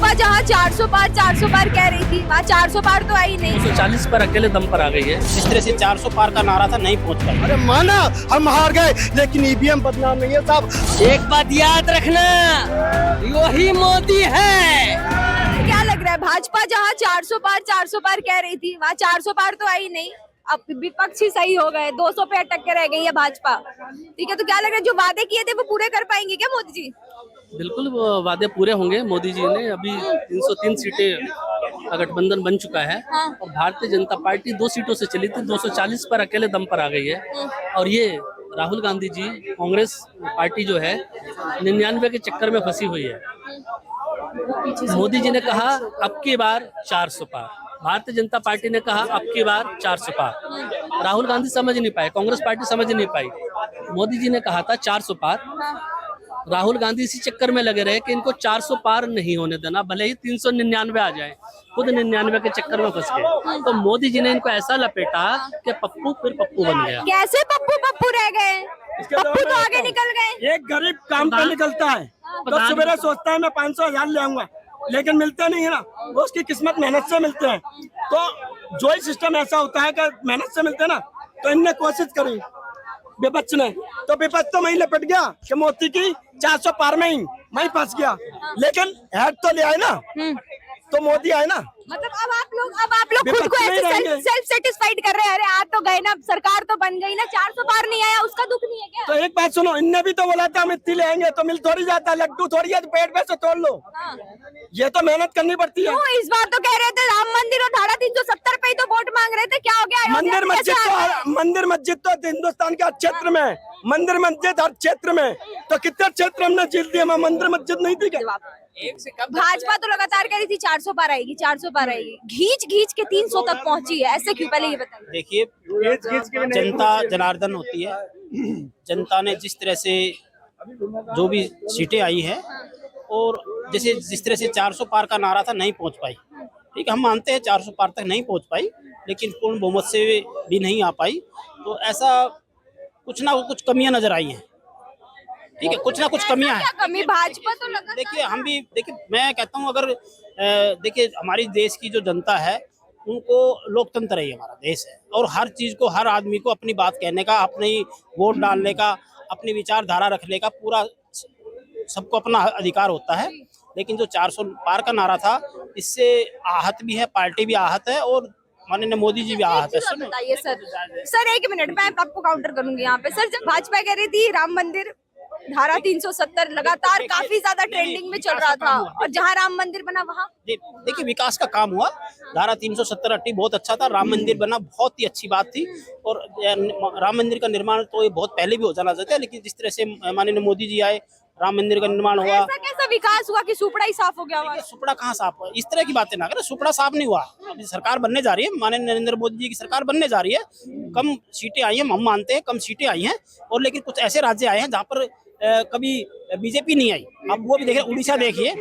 भाजपा जहाँ 400 पार कह रही थी, वहाँ 400 पार तो आई नहीं। 240 पर अकेले दम पर आ गई है। जिस तरह से 400 पार का नारा था नहीं पहुंच पाई। अरे माना हम हार गए, लेकिन ईवीएम बदनाम नहीं है साहब। एक बात याद रखना, वही मोदी है। क्या लग रहा है, भाजपा जहाँ 400 पार कह रही थी, वहाँ 400 पार तो आई नहीं। अब विपक्ष ही सही हो गए, 200 पे अटक के रह गई है भाजपा। ठीक है, तो क्या लग रहा है जो वादे किए थे वो पूरे कर पाएंगे क्या मोदी जी? बिल्कुल वो वादे पूरे होंगे। मोदी जी ने अभी 303 सीटें का गठबंधन बन चुका है। और भारतीय जनता पार्टी 2 सीटों से चली थी, 240 पर अकेले दम पर आ गई है। और ये राहुल गांधी जी, कांग्रेस पार्टी जो है 99 के चक्कर में फंसी हुई है। मोदी जी ने कहा अब की बार 400 पार, भारतीय जनता पार्टी ने कहा अब की बार 400 पार। राहुल गांधी समझ नहीं पाए, कांग्रेस पार्टी समझ नहीं पाई। मोदी जी ने कहा था 400 पार, राहुल गांधी इसी चक्कर में लगे रहे कि इनको 400 पार नहीं होने देना, भले ही 399 आ जाए, खुद 99 के चक्कर में फंस गए। तो मोदी जी ने इनको ऐसा लपेटा कि पप्पू फिर पप्पू बन गया। कैसे पप्पू पप्पू रह गए? पप्पू तो आगे निकल गए। एक गरीब काम पे निकलता है तो सवेरे सोचता है मैं 500,000 ले आऊंगा, लेकिन मिलते नहीं है ना, वो उसकी किस्मत मेहनत से मिलते हैं। तो जो ही सिस्टम ऐसा होता है कि मेहनत से मिलते हैं ना, तो इनने कोशिश करी विपक्ष ने, तो विपक्ष तो वहीं लपट गया कि मोदी की 400 पार में ही वहीं फंस गया। लेकिन हेड तो ले आए ना, तो मोदी आए ना। मतलब अब आप लोग खुद को ऐसे सेल्फ सेटिस्फाइड कर रहे हैं। अरे आ तो गए ना, सरकार तो बन गई ना, 400 पार नहीं आया, उसका दुख नहीं है क्या? तो एक बात सुनो, इनने भी तो बोला था हम इतनी ले आएंगे, तो मिल थोड़ी जाता, लड्डू थोड़ी है, तो पेट में से तोड़ लो। ये तो मेहनत करनी पड़ती है। इस बार तो कह रहे थे राम मंदिर और धारा 370 पे ही तो वोट मांग रहे थे, क्या हो गया? मंदिर मस्जिद तो हिंदुस्तान के हर क्षेत्र में, मंदिर मस्जिद हर क्षेत्र में, तो कितने क्षेत्र हमने जीत दिए, मंदिर मस्जिद नहीं थी क्या? भाजपा तो लगातार कह रही थी 400 पार आएगी, 400 पार आएगी, घींच के 300 तक पहुंची है, ऐसे क्यों? पहले ये बताइए। देखिए, जनता जनार्दन होती है। जनता ने जिस तरह से जो भी सीटें आई है, और जैसे जिस तरह से 400 पार का नारा था नहीं पहुंच पाई। ठीक है, हम मानते हैं 400 पार तक नहीं पहुंच पाई, लेकिन पूर्ण बहुमत से भी नहीं आ पाई। तो ऐसा कुछ ना कुछ कमियां नजर आई हैं। ठीक है, कुछ ना कुछ कमियां हैं। कमी भाजपा तो लगा। देखिए, हम भी देखिए, मैं कहता हूं अगर देखिए हमारी देश की जो जनता है, उनको लोकतंत्र है, हमारा देश है, और हर चीज को, हर आदमी को अपनी बात कहने का, अपनी वोट डालने का, अपनी विचारधारा रखने का पूरा सबको अपना अधिकार होता है। लेकिन जो 400 पार का नारा था, इससे आहत भी है, पार्टी भी आहत है, और माननीय मोदी जी भी आहत है। बताइए सर 1 मिनट, मैं आपको काउंटर करूंगी यहाँ पे। सर, जब भाजपा कह रही थी राम मंदिर, धारा 370 लगातार काफी ज्यादा ट्रेंडिंग में चल रहा था, और जहाँ राम मंदिर बना वहाँ देखिए विकास का काम हुआ। धारा 370 हटी बहुत अच्छा था, राम मंदिर बना बहुत ही अच्छी बात थी। और राम मंदिर का निर्माण तो ये बहुत पहले भी हो जाना चाहिए, लेकिन जिस तरह से माननीय मोदी जी आए, राम मंदिर का निर्माण हुआ। ऐसा कैसा विकास हुआ कि सुपड़ा ही साफ हो गया हुआ? सुपड़ा कहाँ साफ हुआ? इस तरह की बातें ना करें, सुपड़ा साफ नहीं हुआ। अभी सरकार बनने जा रही है, माननीय नरेंद्र मोदी जी की सरकार बनने जा रही है। कम सीटें आई हैं, हम मानते हैं कम सीटें आई हैं, और लेकिन कुछ ऐसे राज्य आए हैं जहाँ पर कभी बीजेपी नहीं आई। अब वो भी देखिए, उड़ीसा देखिए,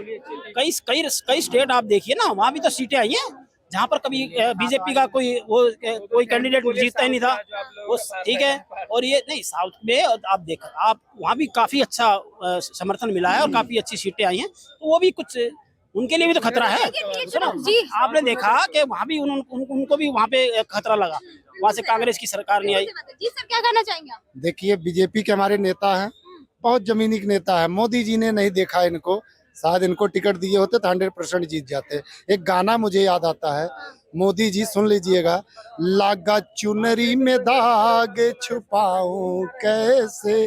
कई स्टेट आप देखिए ना, वहाँ भी तो सीटें आई हैं जहाँ पर कभी बीजेपी का कोई कैंडिडेट जीतता ही नहीं था वो। ठीक है, और ये नहीं, साउथ में आप वहाँ भी काफी अच्छा समर्थन मिला है और काफी अच्छी सीटें आई हैं, तो वो भी कुछ उनके लिए भी तो खतरा है। जी, आपने देखा कि वहाँ भी उनको भी वहाँ पे खतरा लगा, वहाँ से कांग्रेस की सरकार नहीं आई। जी सर, क्या कहना चाहेंगे आप? देखिए, बीजेपी के हमारे नेता हैं, बहुत जमीनी नेता है। मोदी जी ने नहीं देखा इनको, शायद इनको टिकट दिए होते तो 100% जीत जाते। एक गाना मुझे याद आता है, मोदी जी सुन लीजिएगा। लागा चुनरी में दाग छुपाऊं कैसे,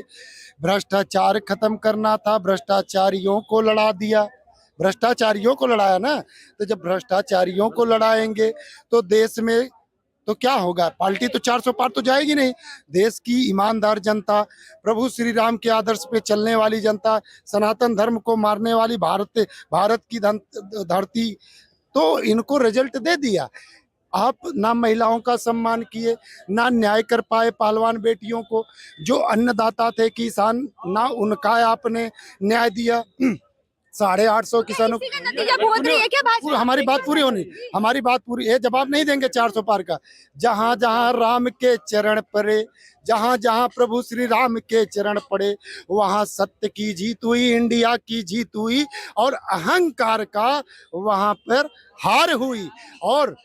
भ्रष्टाचार खत्म करना था, भ्रष्टाचारियों को लड़ा दिया। भ्रष्टाचारियों को लड़ाया ना, तो जब भ्रष्टाचारियों को लड़ाएंगे तो देश में तो क्या होगा? पार्टी तो 400 पार तो जाएगी नहीं। देश की ईमानदार जनता, प्रभु श्री राम के आदर्श पे चलने वाली जनता, सनातन धर्म को मारने वाली भारत की धरती, तो इनको रिजल्ट दे दिया। आप ना महिलाओं का सम्मान किए, ना न्याय कर पाए पहलवान बेटियों को, जो अन्नदाता थे किसान, ना उनका आपने न्याय दिया। 850 किसानों हमारी बात पूरी होनी, हमारी बात पूरी है। जवाब नहीं देंगे 400 पार का। जहाँ जहाँ राम के चरण परे, जहां जहां प्रभु श्री राम के चरण पड़े वहां सत्य की जीत हुई, इंडिया की जीत हुई और अहंकार का वहां पर हार हुई। और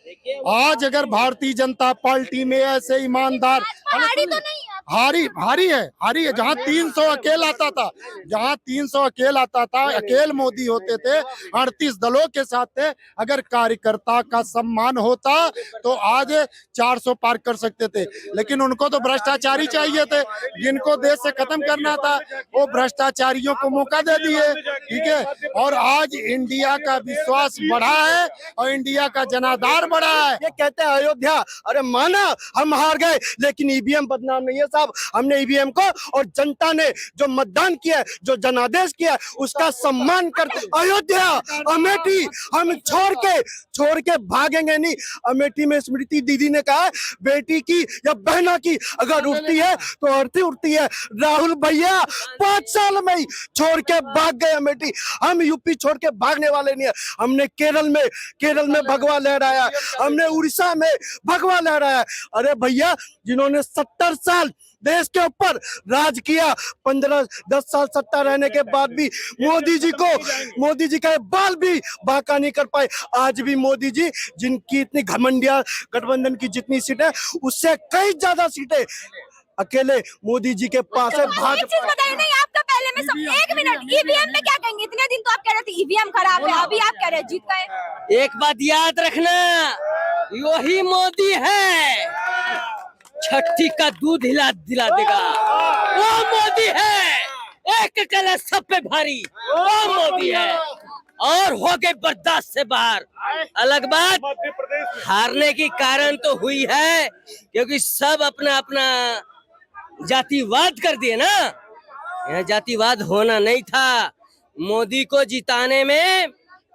आज अगर भारतीय जनता पार्टी में ऐसे ईमानदार हारी तो नहीं है। हारी है। जहां 300 अकेल आता था, जहां 300 अकेल आता था, अकेल मोदी होते थे, 38 दलों के साथ थे। अगर कार्यकर्ता का सम्मान होता तो आज 400 पार कर सकते थे, लेकिन उनको तो भ्रष्टाचारी चाहिए थे। जिनको देश से खत्म करना था वो भ्रष्टाचारियों को मौका दे दिए, ठीक है। और आज इंडिया का विश्वास बढ़ा है और इंडिया का जनाधार बढ़ा है। ये कहते हैं अयोध्या, अरे माना हम हार गए, लेकिन ईवीएम बदनाम नहीं है साहब। हमने ईवीएम को और जनता ने जो मतदान किया, जो जनादेश किया, उसका सम्मान करते। अयोध्या, अमेठी हम छोड़ के भागेंगे नहीं। अमेठी में स्मृति दीदी ने कहा बेटी की या बहना की अगर उठती है तो अर्थी उठती है। राहुल भैया 5 साल में ही छोड़ के भाग गए अमेठी। हम यूपी छोड़ के भागने वाले नहीं है। हमने केरल में भगवा लहराया, हमने उड़ीसा में भगवा लहराया। अरे भैया, जिन्होंने 70 साल देश के ऊपर राज किया, 10 साल सत्ता रहने के बाद भी मोदी जी का बाल भी बांका नहीं कर पाए। आज भी मोदी जी, जिनकी इतनी घमंडिया गठबंधन की जितनी सीटें, उससे कई ज्यादा सीटें अकेले मोदी जी के पास है। एक चीज बताइए, नहीं आपका पहले में सब, एक मिनट, ईवीएम में क्या कहेंगे? इतने दिन तो आप कह रहे थे ईवीएम खराब है, अभी आप कह रहे हैं जीत गए। एक बात याद रखना, वही मोदी है छठी का दूध दिला देगा। वो मोदी है, एक कलश सब पे भारी, वो मोदी है। और हो गए बर्दाश्त से बाहर। अलग बात, हारने की कारण तो हुई है क्योंकि सब अपना अपना जातिवाद कर दिए ना। यह जातिवाद होना नहीं था। मोदी को जिताने में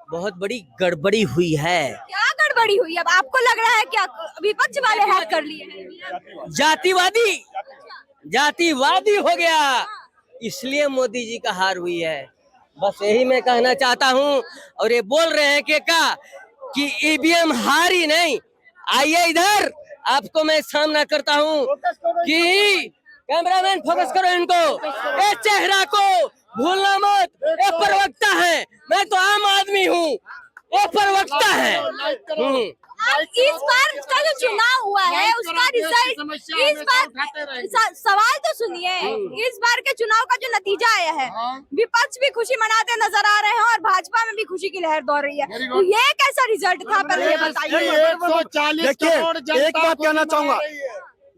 बहुत बड़ी गड़बड़ी हुई है। क्या गड़बड़ी हुई? अब आपको लग रहा है क्या विपक्ष वाले हैक कर लिए हैं? जातिवादी हो गया, इसलिए मोदी जी का हार हुई है। बस यही मैं कहना चाहता हूँ। और ये बोल रहे हैं कि ईवीएम हारी नहीं। आइए इधर, आपको मैं सामना करता हूँ कि कैमरामैन फोकस करो इनको, ये चेहरा को भूलना मत। ये प्रवक्ता है, मैं तो आम आदमी हूँ, ये प्रवक्ता है। इस बार का जो चुनाव हुआ है उसका रिजल्ट, इस बार सवाल तो सुनिए, इस बार के चुनाव का जो नतीजा आया है, विपक्ष भी खुशी मनाते नजर आ रहे हैं और भाजपा में भी खुशी की लहर दौड़ रही है। तो ये कैसा रिजल्ट था, पहले ये बताइए। 140 करोड़ देखिए, एक बात कहना चाहूंगा,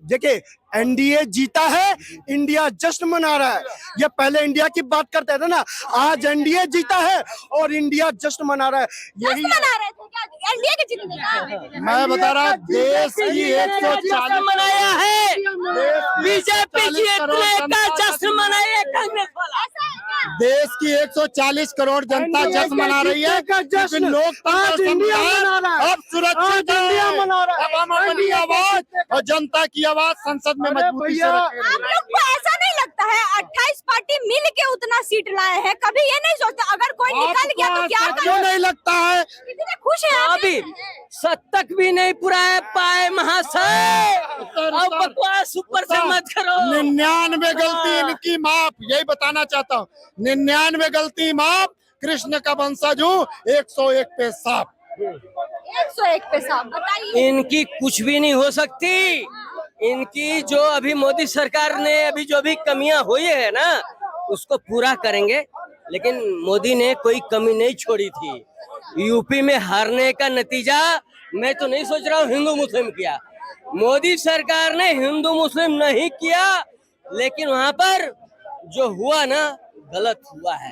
देखिए एनडीए जीता है, इंडिया जश्न मना रहा है। ये पहले इंडिया की बात करते थे ना, आज एनडीए जीता है और इंडिया जश्न मना रहा है। यही मना रहे थे क्या एनडीए के जीतने का? मैं बता रहा, देश की 140 मनाया है, बीजेपी जीतने का जश्न मनाया कांग्रेस वाला। देश की 140 करोड़ जनता जश्न मना रही है, लेकिन लोकतंत्र अब सुरक्षित है। अब हम अपनी आवाज और जनता की आवाज संसद में मजबूती से रखेंगे। आप लोग को ऐसा नहीं लगता है 28 पार्टी मिल के उतना सीट लाए हैं? कभी ये नहीं सोचते अगर कोई निकल गया तो क्या क्यों नहीं लगता है? कितने खुश हैं आप? अभी 7 तक भी नहीं पुराए पाए महाशय। अब बकवास ऊपर से मत करो। 99 गलती इनकी माफ, यही बताना चाहता हूँ। 99 गलती माफ, कृष्ण का वंशज हूँ, 101 पे साफ। 101 पे साफ। बताइए, इनकी कुछ भी नहीं हो सकती। इनकी जो अभी मोदी सरकार ने अभी जो भी कमियां हुई है ना, उसको पूरा करेंगे। लेकिन मोदी ने कोई कमी नहीं छोड़ी थी। यूपी में हारने का नतीजा मैं तो नहीं सोच रहा हूँ हिंदू मुस्लिम किया। मोदी सरकार ने हिंदू मुस्लिम नहीं किया, लेकिन वहां पर जो हुआ ना, गलत हुआ है।